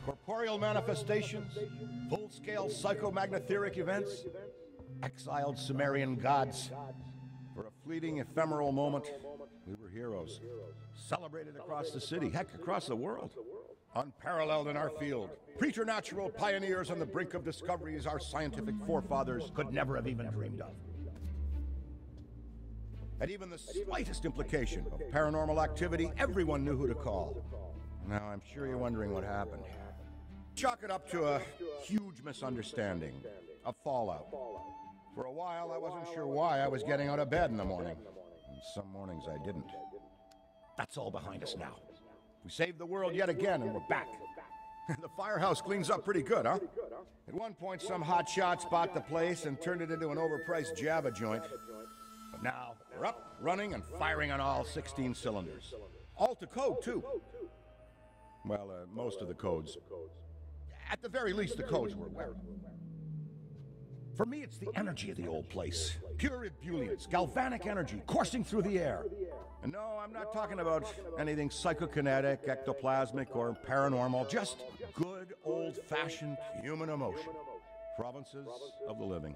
Corporeal manifestations, full-scale psychomagnetheric events, exiled Sumerian gods. For a fleeting, ephemeral moment, we were heroes. Celebrated across the city, heck, across the world. Unparalleled in our field. Preternatural pioneers on the brink of discoveries our scientific forefathers could never have even dreamed of. At even the slightest implication of paranormal activity, everyone knew who to call. Now, I'm sure you're wondering what happened. Chalk it up to a huge misunderstanding, a fallout. For a while, I wasn't sure why I was getting out of bed in the morning. And some mornings I didn't. That's all behind us now. We saved the world yet again, and we're back. The firehouse cleans up pretty good, huh? At one point, some hotshots bought the place and turned it into an overpriced Java joint. But now, we're up, running, and firing on all 16 cylinders. All to code, too. Well, most of the codes. At the very least, the codes were well. For me, it's the energy of the old place. Pure ebullience, galvanic energy coursing through the air. And no, I'm not talking about anything psychokinetic, ectoplasmic, or paranormal. Just good, old-fashioned human emotion. Provinces of the living.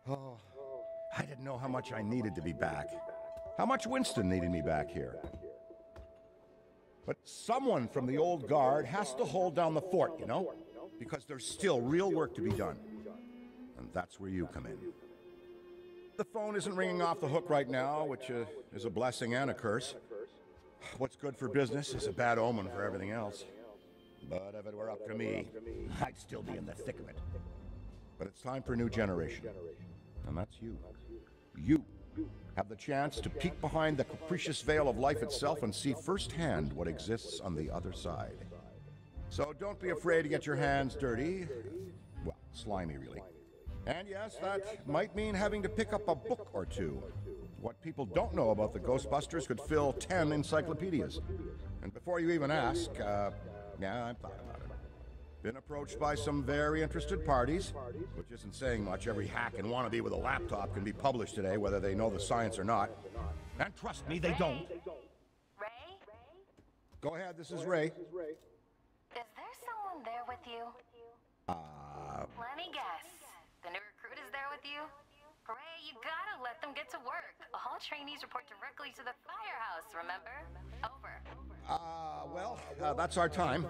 Oh, I didn't know how much I needed to be back. How much Winston needed me back here. But someone from the old guard has to hold down the fort, you know? Because there's still real work to be done. And that's where you come in. The phone isn't ringing off the hook right now, which is a blessing and a curse. What's good for business is a bad omen for everything else. But if it were up to me, I'd still be in the thick of it. But it's time for a new generation. And that's you. You have the chance to peek behind the capricious veil of life itself and see firsthand what exists on the other side. So don't be afraid to get your hands dirty. Well, slimy, really. And yes, that might mean having to pick up a book or two. What people don't know about the Ghostbusters could fill 10 encyclopedias. And before you even ask, yeah, I've thought about it. Been approached by some very interested parties, which isn't saying much. Every hack and wannabe with a laptop can be published today, whether they know the science or not. And trust me, they don't. Ray? Go ahead, this is Ray. Is there someone there with you? Let me guess. The new recruit is there with you? Ray, you gotta let them get to work. All trainees report directly to the firehouse, remember? Over. Well, that's our time.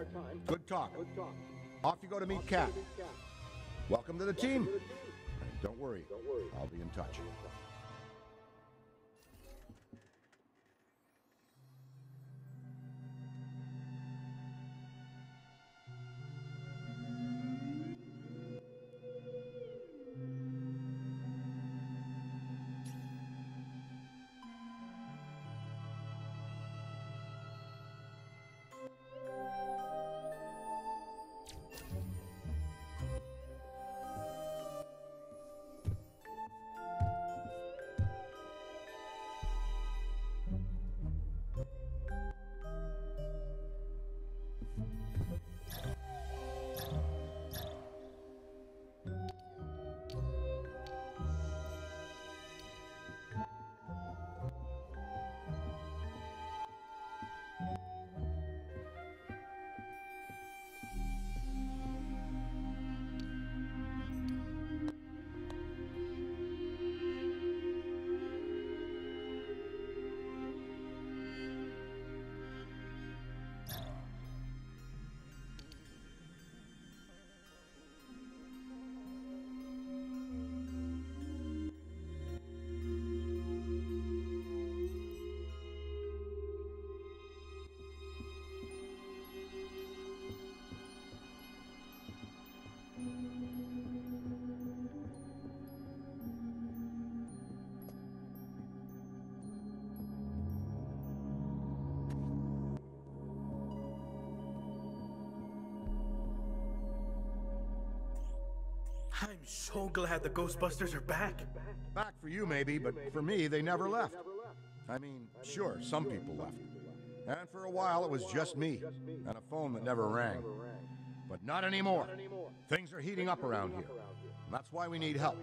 Good talk. Off you go to meet Kat. Welcome to the team. And don't worry, I'll be in touch. I'm so glad the Ghostbusters are back. Back for you, maybe, but for me, they never left. I mean, sure, some people left. And for a while, it was just me, and a phone that never rang. But not anymore. Things are heating up around here. And that's why we need help.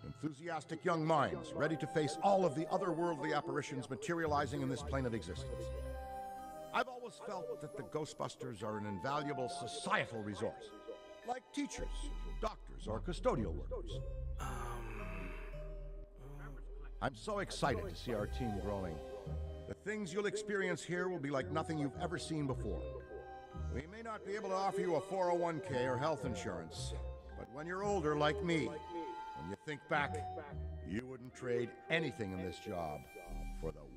Enthusiastic young minds, ready to face all of the otherworldly apparitions materializing in this plane of existence. I've always felt that the Ghostbusters are an invaluable societal resource, like teachers, doctors, or custodial workers. I'm so excited to see our team growing. The things you'll experience here will be like nothing you've ever seen before. We may not be able to offer you a 401k or health insurance, but when you're older like me, when you think back, you wouldn't trade anything in this job for the world.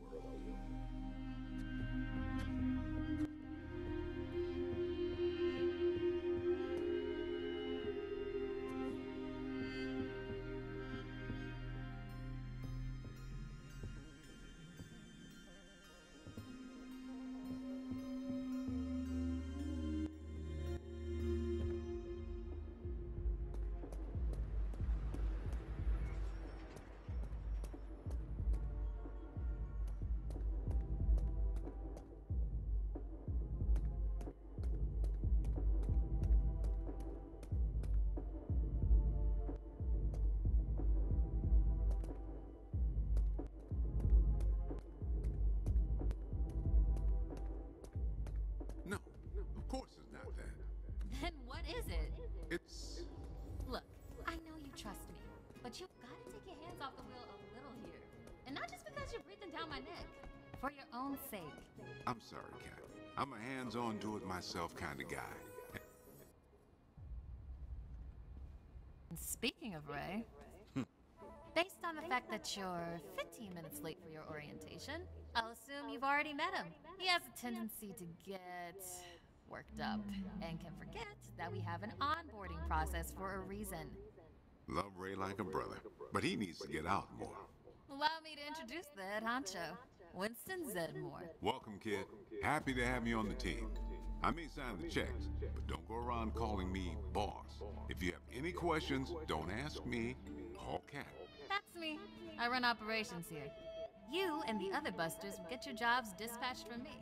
No, of course it's not that. Then what is it? It's... Look, I know you trust me, but you've got to take your hands off the wheel a little here. And not just because you're breathing down my neck. For your own sake. I'm sorry, Kat. I'm a hands-on, do-it-myself kind of guy. And speaking of Ray... Based on the fact that you're 15 minutes late for your orientation, I'll assume you've already met him. He has a tendency to get worked up and can forget that we have an onboarding process for a reason. Love Ray like a brother, but he needs to get out more. Allow me to introduce the head honcho, Winston Zedmore. Welcome, kid. Happy to have you on the team. I may sign the checks, but don't go around calling me boss. If you have any questions, don't ask me. Call Cat. That's me. I run operations here. You and the other busters will get your jobs dispatched from me.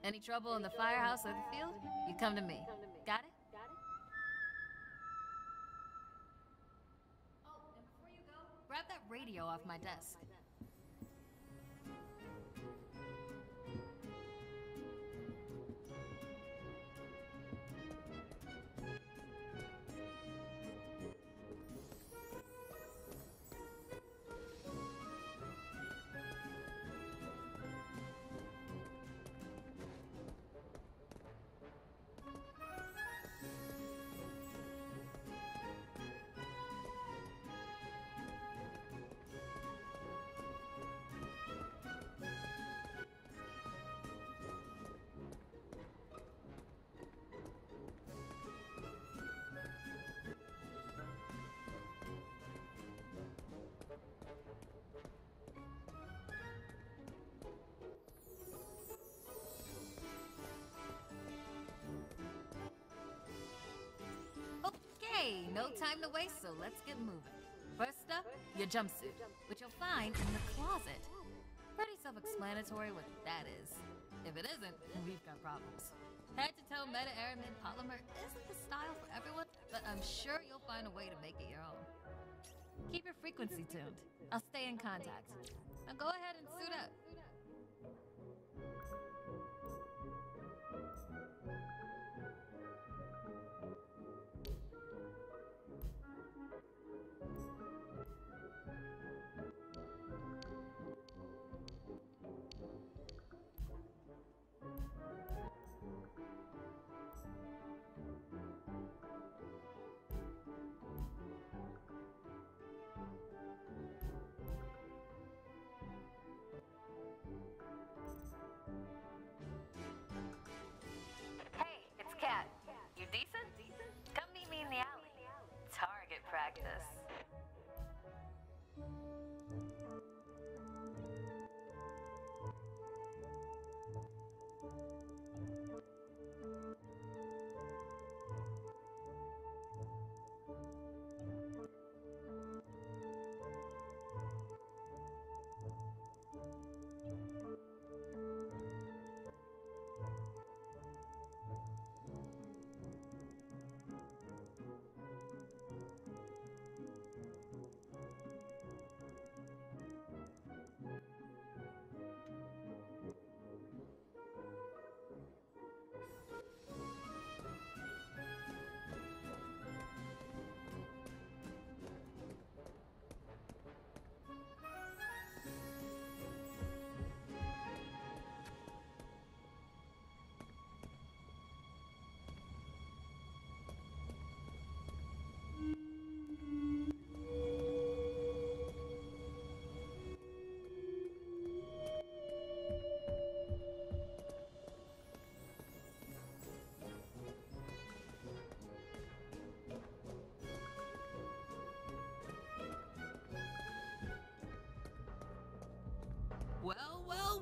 Any trouble in the firehouse or the field, you come to me. Got it? Oh, and before you go, grab that radio off my desk. Okay, no time to waste, so let's get moving. First up, your jumpsuit, which you'll find in the closet. Pretty self-explanatory what that is. If it isn't, we've got problems. Head-to-toe meta-aramid polymer isn't the style for everyone, but I'm sure you'll find a way to make it your own. Keep your frequency tuned. I'll stay in contact. Now go ahead and suit up. Cat, you decent? Come meet me in the alley. Target practice.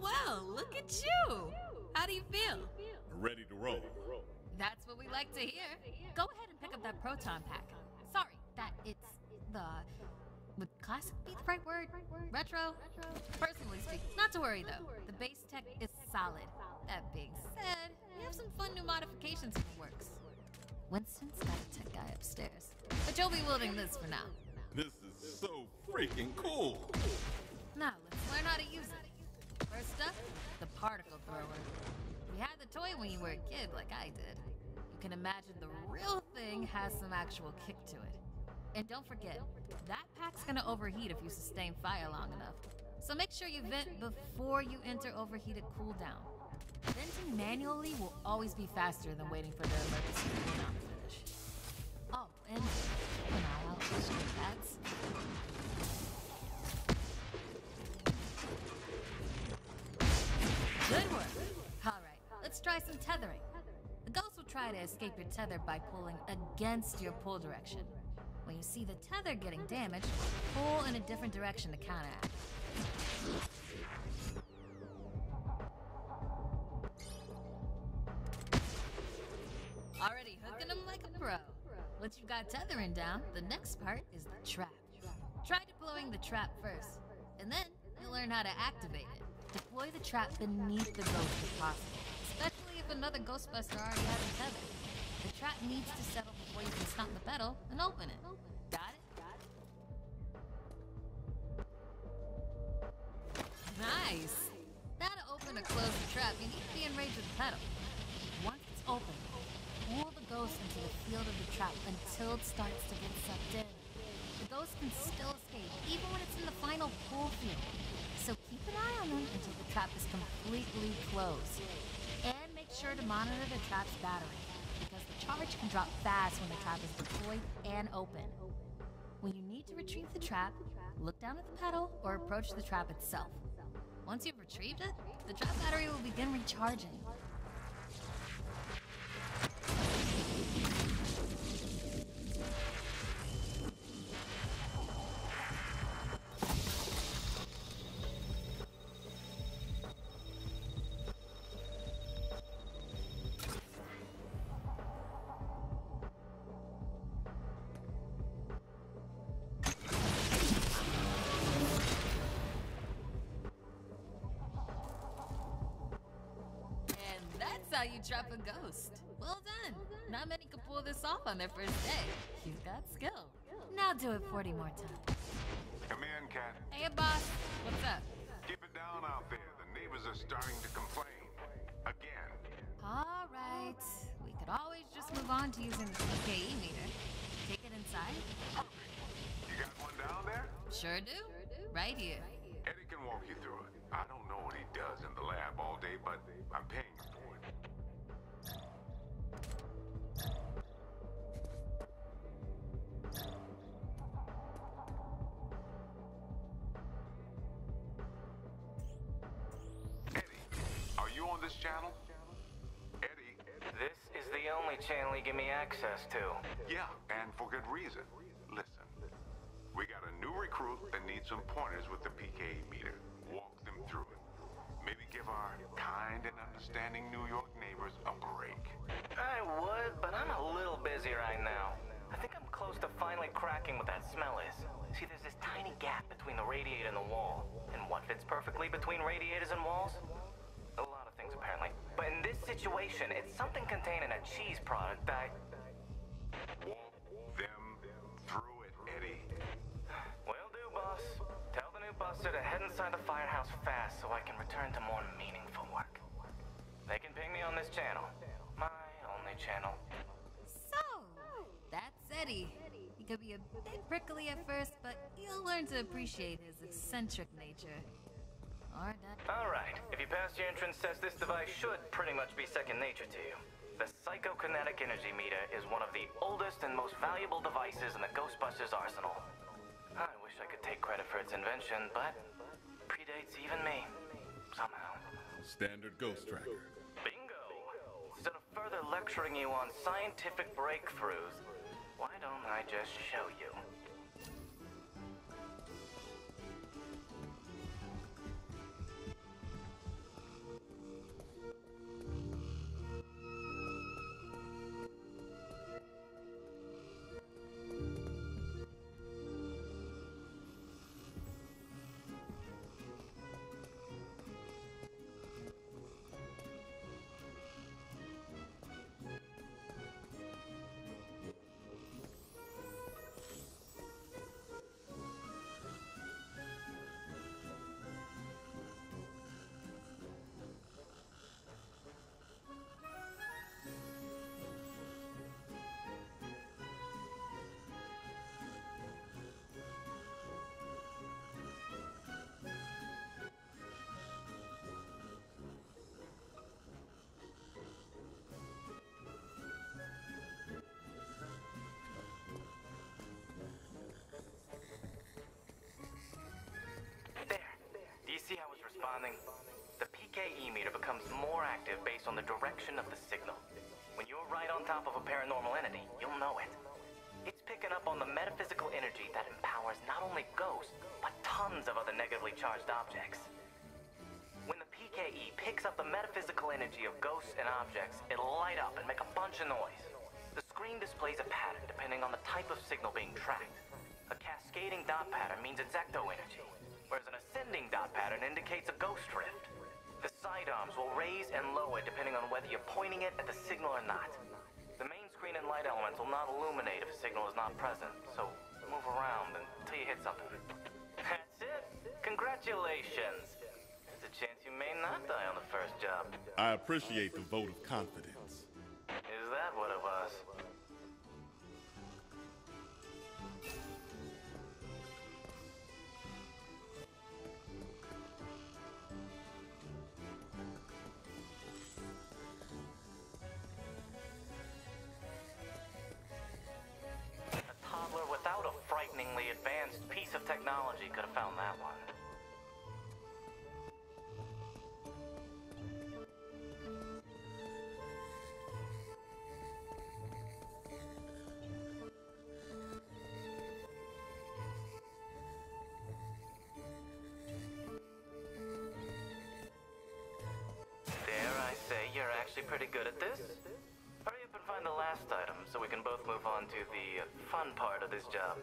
Well, look at you! How do you feel? Ready to roll. That's what we like to hear. Go ahead and pick up that proton pack. Sorry, that it's the... Would classic be the right word? Retro? Personally speaking, not to worry though. The base tech is solid. That being said, we have some fun new modifications in the works. Winston's got a tech guy upstairs, but you'll be wielding this for now. This is so freaking cool. Now, let's learn how to use it. First up, the particle thrower. You had the toy when you were a kid, like I did. You can imagine the real thing has some actual kick to it. And don't forget, that pack's gonna overheat if you sustain fire long enough. So make sure you vent before you enter overheated cooldown. Venting manually will always be faster than waiting for the emergency cooldown to finish. Oh, and keep an eye out for pads. try to escape your tether by pulling against your pull direction. When you see the tether getting damaged, pull in a different direction to counteract. Already hooking them like a pro. Once you've got tethering down, the next part is the trap. Try deploying the trap first, and then you'll learn how to activate it. Deploy the trap beneath the ghost if possible, especially if another Ghostbuster already has a tether. The trap needs to settle before you can stomp the pedal and open it. Got it? Nice! Now to open or close the trap, you need to be in range with the pedal. Once it's open, pull the ghost into the field of the trap until it starts to get sucked in. The ghost can still escape, even when it's in the final pull field. So keep an eye on them until the trap is completely closed. And make sure to monitor the trap's battery, because the charge can drop fast when the trap is deployed and open. When you need to retrieve the trap, look down at the pedal or approach the trap itself. Once you've retrieved it, the trap battery will begin recharging. How you trap a ghost. Well done. Not many can pull this off on their first day. You've got skill. Now do it 40 more times. Come in, Cat. Hey, boss. What's up? Keep it down out there. The neighbors are starting to complain. Again. All right. We could always just move on to using the PKE meter. Take it inside. Perfect. You got one down there? Sure do. Right here. Eddie can walk you through it. I don't know what he does in the lab all day, but I'm paying him for it. On this channel? Eddie? This is the only channel you give me access to. Yeah, and for good reason. Listen, we got a new recruit that needs some pointers with the PKE meter. Walk them through it. Maybe give our kind and understanding New York neighbors a break. I would, but I'm a little busy right now. I think I'm close to finally cracking what that smell is. See, there's this tiny gap between the radiator and the wall. And what fits perfectly between radiators and walls? A lot of things, apparently. But in this situation, it's something containing a cheese product that... Walk them through it, Eddie. Will do, boss. Tell the new buster to head inside the firehouse fast so I can return to more meaningful work. They can ping me on this channel. My only channel. So, that's Eddie. He could be a bit prickly at first, but you'll learn to appreciate his eccentric nature. Alright, if you pass your entrance test, this device should pretty much be second nature to you. The psychokinetic energy meter is one of the oldest and most valuable devices in the Ghostbusters arsenal. I wish I could take credit for its invention, but predates even me. Somehow. Standard ghost tracker. Bingo! Instead of further lecturing you on scientific breakthroughs, why don't I just show you? See how it's responding? The PKE meter becomes more active based on the direction of the signal. When you're right light on top of a paranormal entity, you'll know it. It's picking up on the metaphysical energy that empowers not only ghosts, but tons of other negatively charged objects. When the PKE picks up the metaphysical energy of ghosts and objects, it'll light up and make a bunch of noise. The screen displays a pattern depending on the type of signal being tracked. A cascading dot pattern means it's ecto energy, whereas an ascending dot pattern indicates a ghost drift. The sidearms will raise and lower depending on whether you're pointing it at the signal or not. The main screen and light elements will not illuminate if a signal is not present, so move around until you hit something. That's it! Congratulations! There's a chance you may not die on the first job. I appreciate the vote of confidence. Is that what it was? Without a frighteningly advanced piece of technology could have found that one. Dare I say you're actually pretty good at this? Hurry up and find the last item so we can both move on to the fun part of this job.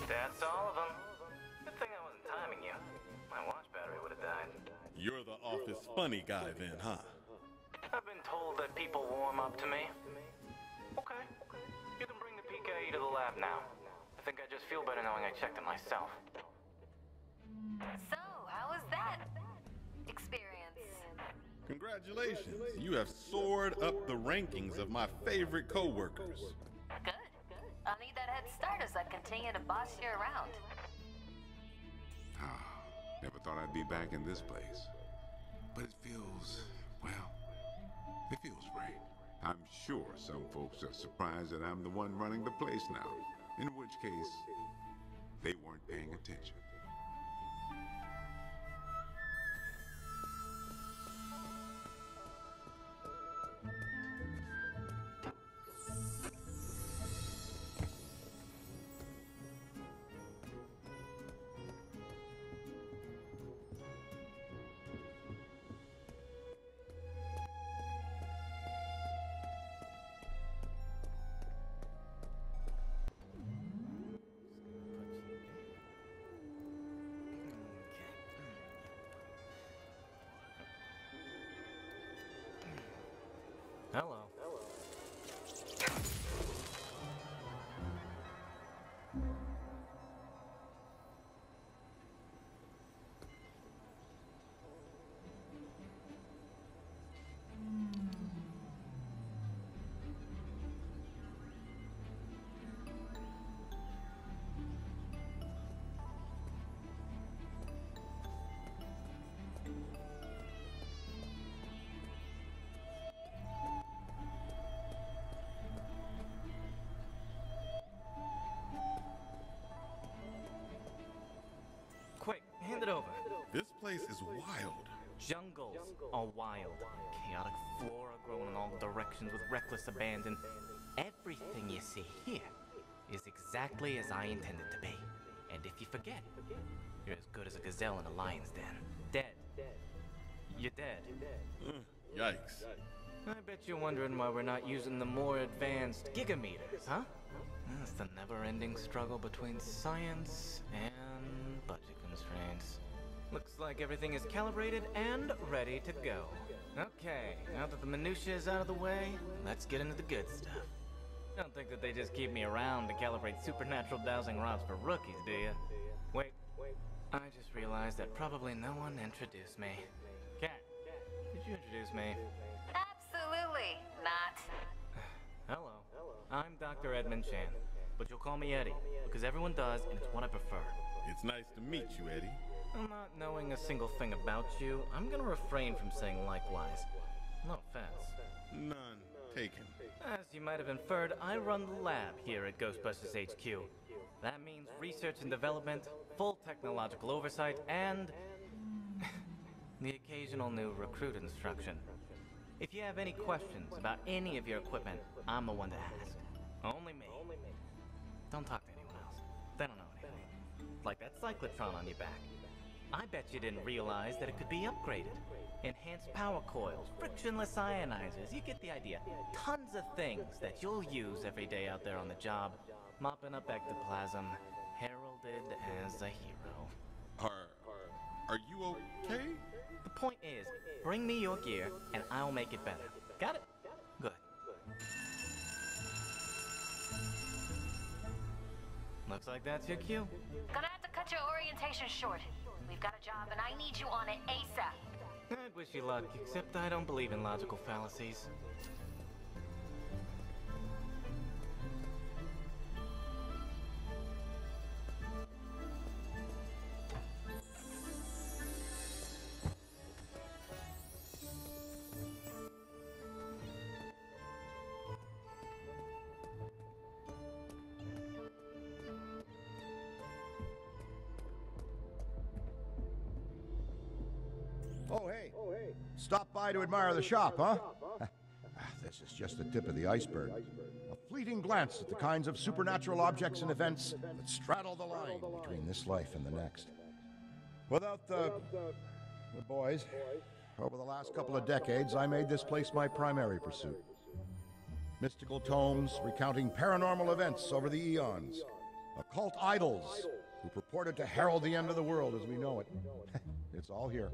That's all of them. Good thing I wasn't timing you. My watch battery would have died. You're the office funny guy then, huh? I've been told that people warm up to me. Okay. You can bring the PKE to the lab now. I think I just feel better knowing I checked it myself. So, how was that experience? Congratulations. You have soared up the rankings of my favorite coworkers. Good. I'll need that head start as I continue to boss you around. Never thought I'd be back in this place. But it feels, well, it feels right. I'm sure some folks are surprised that I'm the one running the place now. In which case, they weren't paying attention. Hello. Quick, hand it over. This place is wild. Jungles are wild. Chaotic flora growing in all directions with reckless abandon. Everything you see here is exactly as I intended to be. And if you forget, you're as good as a gazelle in a lion's den. Dead. You're dead. Yikes. I bet you're wondering why we're not using the more advanced gigameters, huh? It's the never-ending struggle between science and budget constraints. Looks like everything is calibrated and ready to go. Okay, now that the minutiae is out of the way, let's get into the good stuff. Don't think that they just keep me around to calibrate supernatural dowsing rods for rookies, do you? Wait, I just realized that probably no one introduced me. Cat, did you introduce me? Absolutely not. Hello, I'm Dr. Edmund Chan, but you'll call me Eddie, because everyone does, and it's what I prefer. It's nice to meet you, Eddie. Not knowing a single thing about you, I'm gonna refrain from saying likewise. No offense. None. taken. As you might have inferred, I run the lab here at Ghostbusters HQ. That means research and development, full technological oversight, and the occasional new recruit instruction. If you have any questions about any of your equipment, I'm the one to ask. Only me. Don't talk to anyone else. They don't know anything. Like that cyclotron on your back. I bet you didn't realize that it could be upgraded. Enhanced power coils, frictionless ionizers, you get the idea. Tons of things that you'll use every day out there on the job. Mopping up ectoplasm, heralded as a hero. Are you okay? The point is, bring me your gear and I'll make it better. Got it? Good. Looks like that's your cue. Gonna have to cut your orientation short. We've got a job and I need you on it ASAP. I'd wish you luck, except I don't believe in logical fallacies. Oh, hey. Stop by to admire the shop, huh? This is just the tip of the iceberg. A fleeting glance at the kinds of supernatural objects and events that straddle the line between this life and the next. Without the boys, over the last couple of decades, I made this place my primary pursuit. Mystical tomes recounting paranormal events over the eons. Occult idols who purported to herald the end of the world as we know it. It's all here.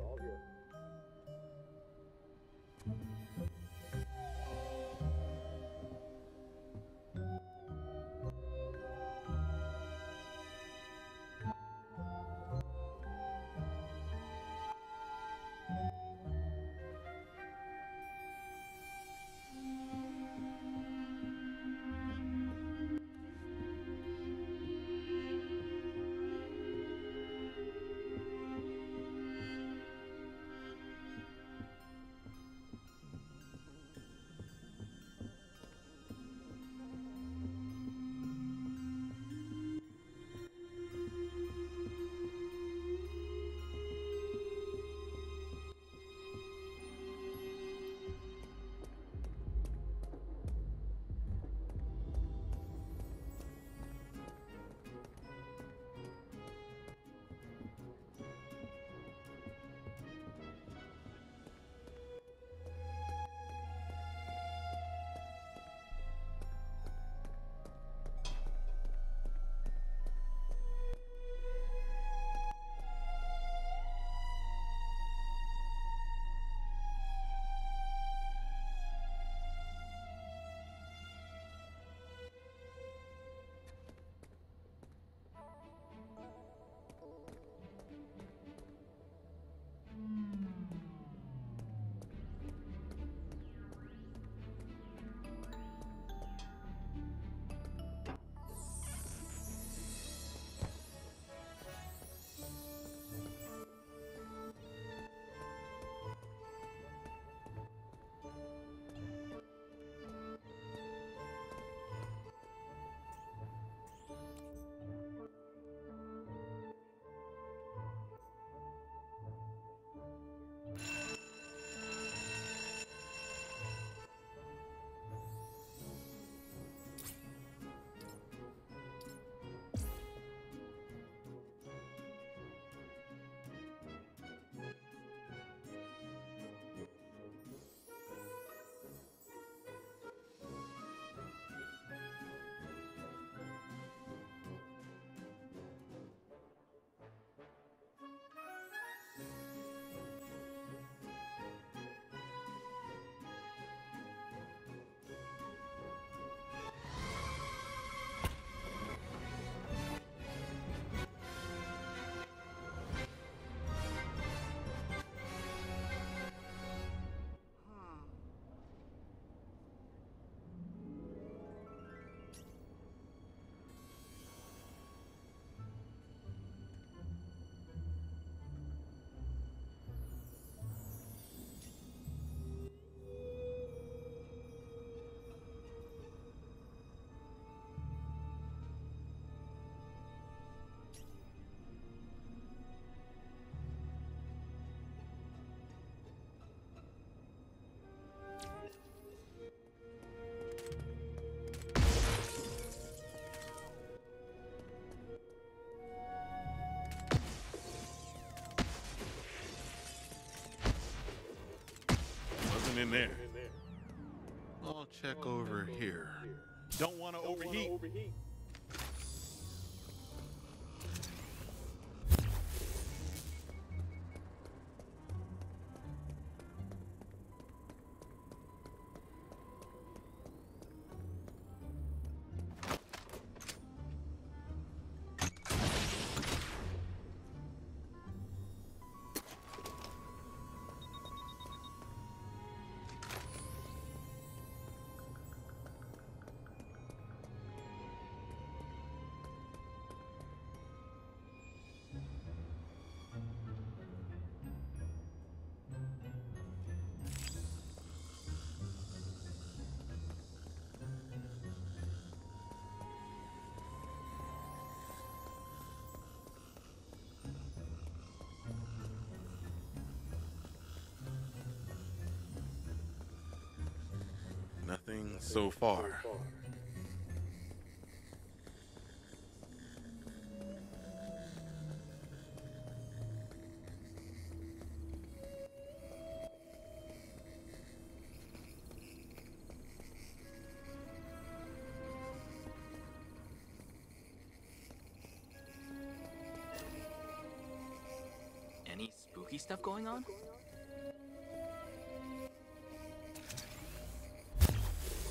wasn't in there. I'll check over here. Don't want to overheat. Nothing so far. Any spooky stuff going on?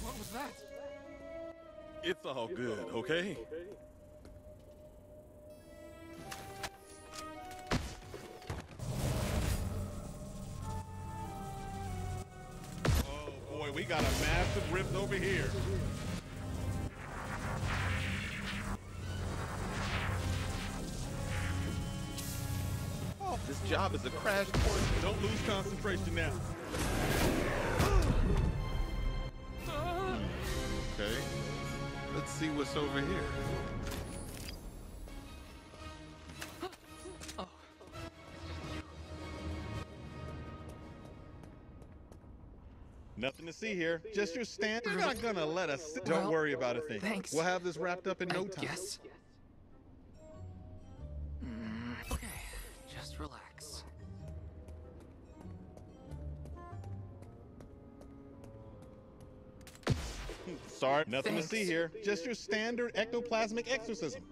What was that? It's all good, okay? Oh boy, we got a massive rift over here. Oh, this job is a crash course. Don't lose concentration now. Okay, let's see what's over here. Nothing to see here. Just your stand. You're not gonna let us sit. Don't worry about a thing. Thanks. We'll have this wrapped up in no time. Yes. Okay, just relax. Sorry, nothing Thanks. to see here. Just your standard ectoplasmic exorcism.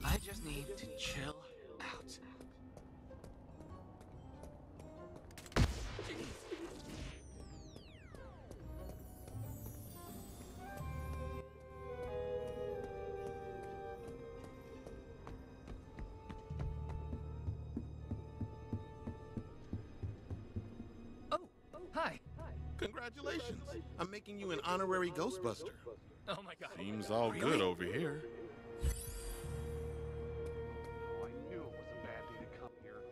I just need to chill out. Oh, hi. Congratulations. I'm making you an honorary Ghostbuster. Oh my god. Seems all good over here. I knew it was a bad day to come here.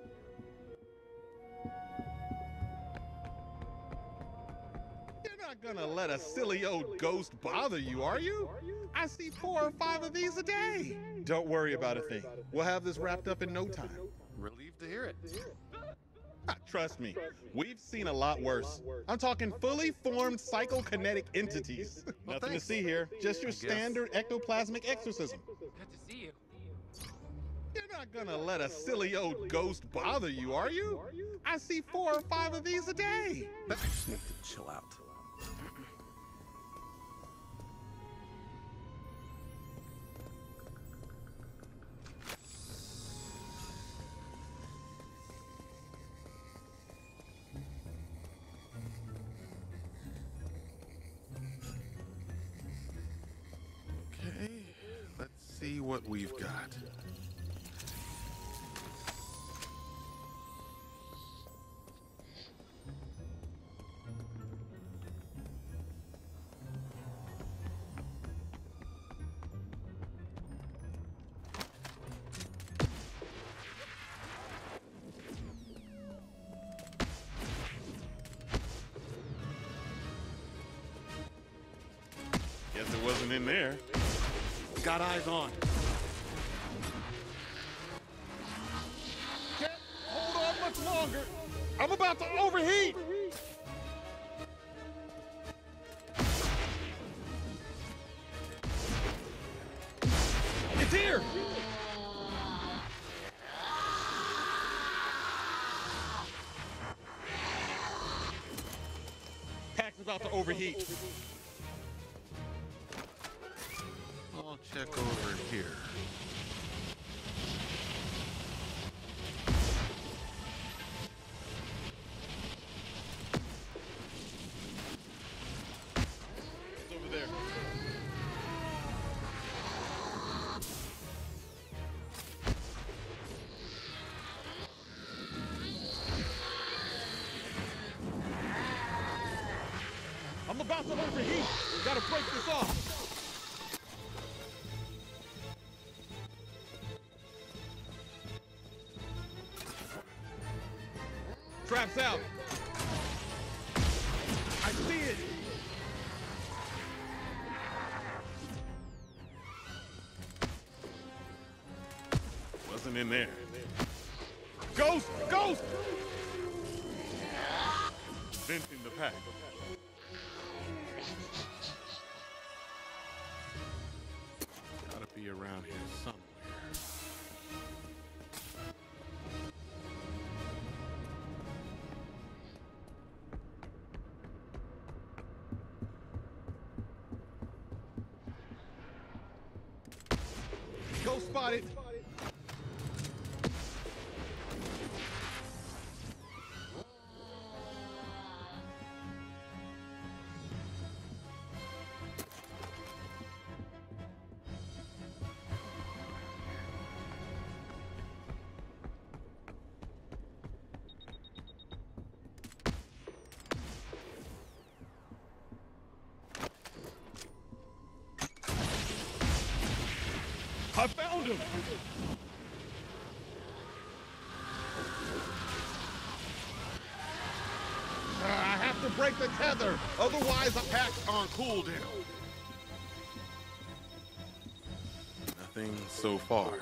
You're not gonna let a silly old ghost bother you, are you? I see 4 or 5 of these a day. Don't worry about a thing. We'll have this wrapped up in no time. Relieved to hear it. Trust me, we've seen a lot worse. I'm talking fully formed psychokinetic entities. Nothing thanks. to see here. Just your standard ectoplasmic exorcism. Good to see you. You're not gonna let a silly old ghost bother you, are you? I see 4 or 5 of these a day. I just need to chill out. Okay, let's see what we've got. Guess it wasn't in there. Got eyes on. Can't hold on much longer. I'm about to overheat. It's here. about to overheat. I'll check over here. It's over there. I'm about to overheat. Gotta break this off. Trap's out. I see it. Wasn't in there. Ghost! Ghost! Venting the pack. Gotta be around here somewhere. Ghost spotted. I found him! I have to break the tether, otherwise the pack's on cooldown. Nothing so far.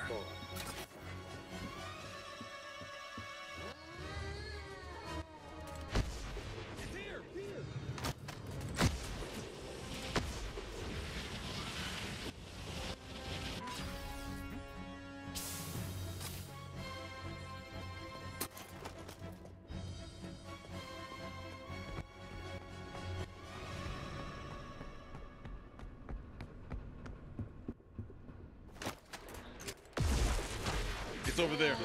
It's over there.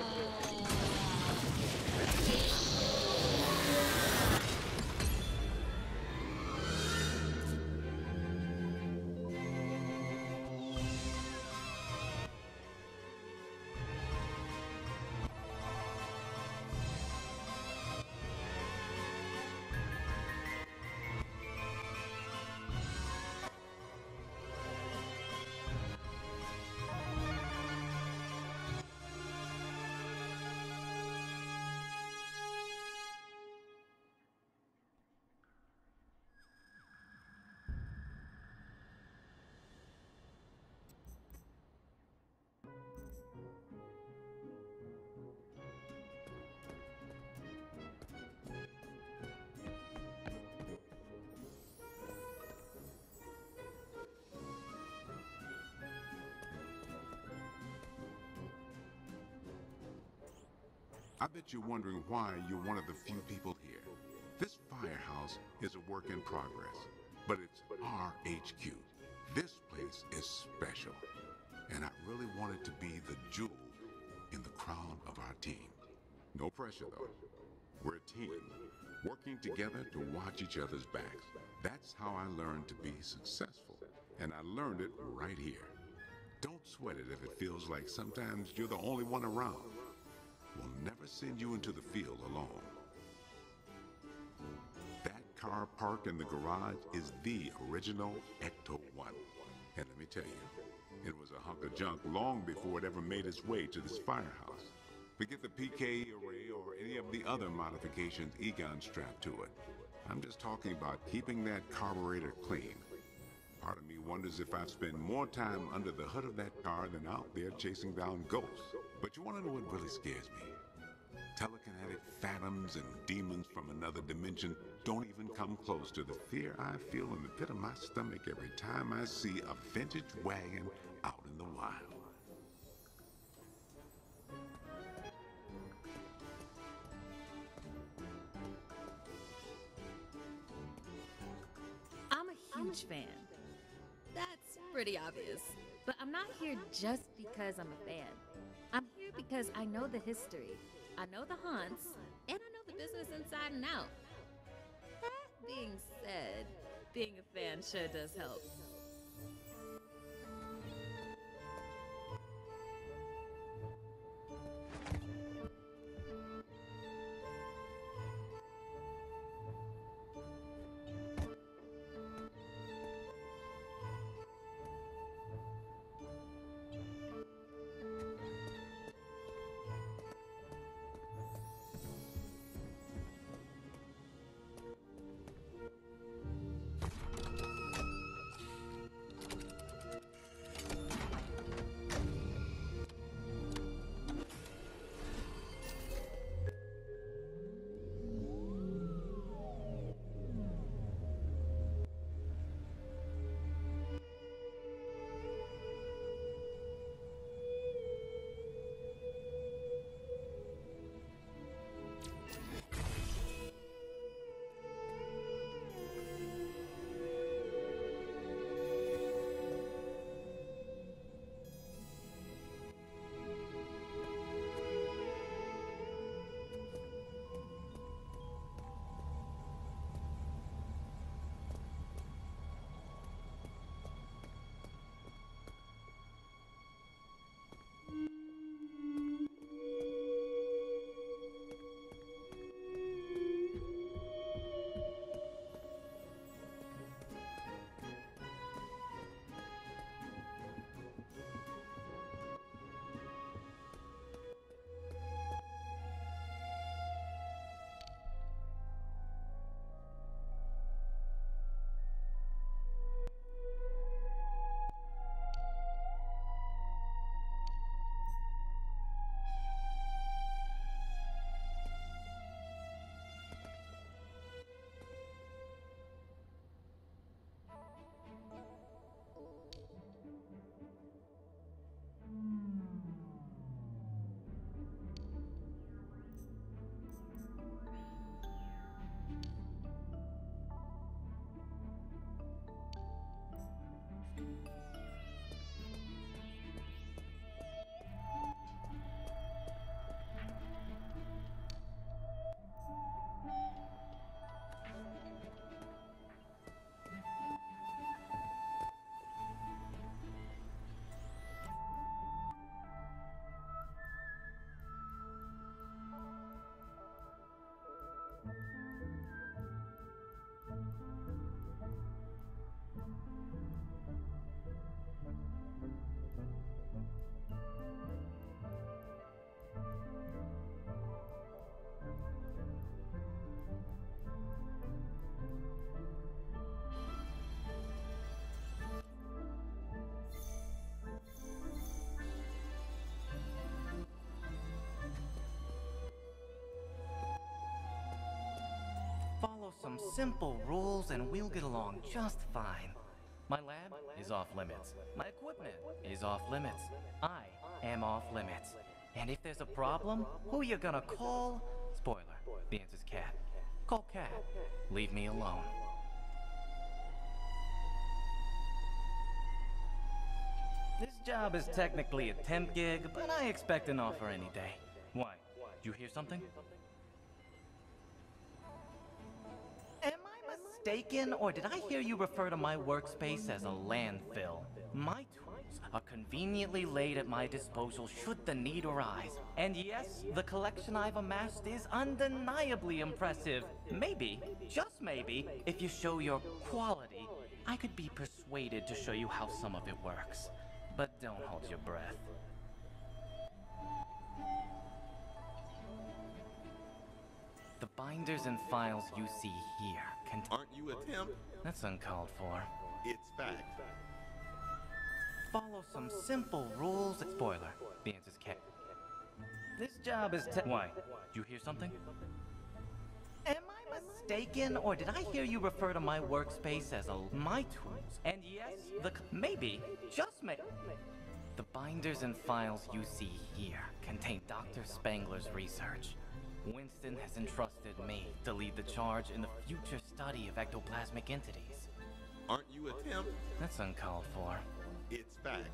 I bet you're wondering why you're one of the few people here. This firehouse is a work in progress, but it's our HQ. This place is special, and I really want it to be the jewel in the crown of our team. No pressure, though. We're a team, working together to watch each other's backs. That's how I learned to be successful, and I learned it right here. Don't sweat it if it feels like sometimes you're the only one around. We'll never send you into the field alone. That car parked in the garage is the original Ecto-1. And let me tell you, it was a hunk of junk long before it ever made its way to this firehouse. Forget the PKE array or any of the other modifications Egon strapped to it. I'm just talking about keeping that carburetor clean. Part of me wonders if I've spent more time under the hood of that car than out there chasing down ghosts. But you want to know what really scares me? Telekinetic phantoms and demons from another dimension don't even come close to the fear I feel in the pit of my stomach every time I see a vintage wagon out in the wild. huge fan. That's pretty obvious. But I'm not here just because I'm a fan. I'm here because I know the history, I know the haunts, and I know the business inside and out. That being said, being a fan sure does help. Follow some simple rules and we'll get along just fine. My lab is off limits. My equipment is off limits. I am off limits. And if there's a problem, who you gonna call? Spoiler, the answer's Cat. Call Cat. Leave me alone. This job is technically a temp gig, but I expect an offer any day. Why? Did you hear something? Am I mistaken, or did I hear you refer to my workspace as a landfill? My tools are conveniently laid at my disposal should the need arise. And yes, the collection I've amassed is undeniably impressive. Maybe, just maybe, if you show your quality, I could be persuaded to show you how some of it works. But don't hold your breath. The binders and files you see here Aren't you a temp? That's uncalled for. It's fact. Follow some simple rules. Spoiler, the answer's Cat. This job is Why? Did you hear something? Am I mistaken, or did I hear you refer to my workspace as my tools? And yes, maybe, just maybe. The binders and files you see here contain Dr. Spangler's research. Winston has entrusted me to lead the charge in the future study of ectoplasmic entities. Aren't you a temp? That's uncalled for. It's fact.